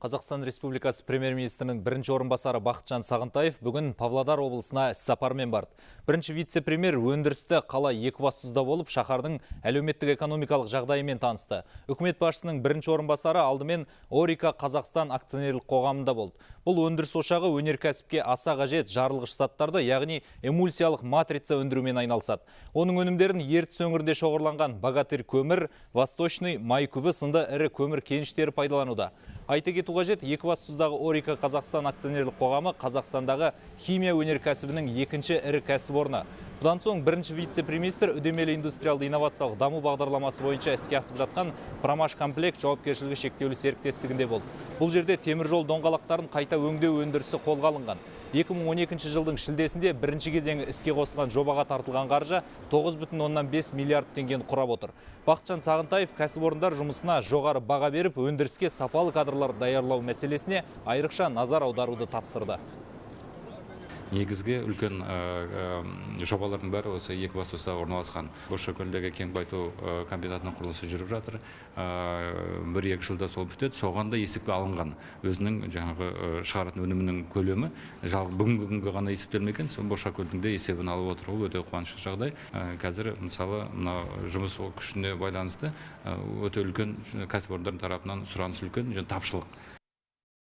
Қазақстан Республикасы премьер-министрінің бірінші орынбасары Бақытжан Сағынтаев бүгін Павлодар облысына іс-сапармен барды. Бірінші вице-премьер өндірісті қала Екібастұзда болып, шаһардың әлеуметтік-экономикалық жағдайымен танысты. Үкімет басшысының бірінші орынбасары алдымен Орика Қазақстан акционерлік қоғамында болды. Бұл өндіріс ошағы өнеркәсіпке аса қажет жарылғыш заттарды, яғни эмульсиялық матрица өндірумен айналысады. Оның өнімдерін Ертіс өңірінде шоғырланған Богатырь көмір, Восточный, Майкүбі сынды ірі көмір кеніштері пайдалануда. Айта кету қажет, Екібастұздағы Орика Қазақстан акционерлік қоғамы Қазақстандағы химия өнеркәсібінің екінші ірі кәсіпорны. Бұдан соң бірінші вице-премьер үдемелі индустриалды инновациялық даму бағдарламасы бойынша іске асып жатқан Промаш комплект жауапкершілігі шектеулі серіктестігінде болды. Бұл жерде теміржол доңғалақтарын қайта өңдеу өндірісі қолға алынған. 2012 жылдың шілдесінде бірінші кезеңі іске қосылған жобаға тартылған қаржы 9,5 миллиард теңгені құрап отыр. Бақытжан Сағынтаев кәсіпорындар жұмысына жоғары баға беріп, өндіріске сапалы кадрлар даярлау мәселесіне айрықша назар аударуды тапсырды. Негізгі үлкен жобалардың бәрі осы Екібастұзда орналасқан. Бозшакөлдегі кен байыту комбинатының құрылысы жүріп жатыр. 1-2 жылда сол бітеді. Соған да есепке алынған. Өзінің жаңағы шығаратын өнімінің көлемі бүгінгі күнге ғана есептелмеген. Сол Бозшакөлдің де есебін алып отыр. Ол өте қуанышты жағдай. Қазір мысалы мына жұмыс күшіне байланысты өте үлкен кәсіпорындар тарапынан сұраныс үлкен, тапшылық.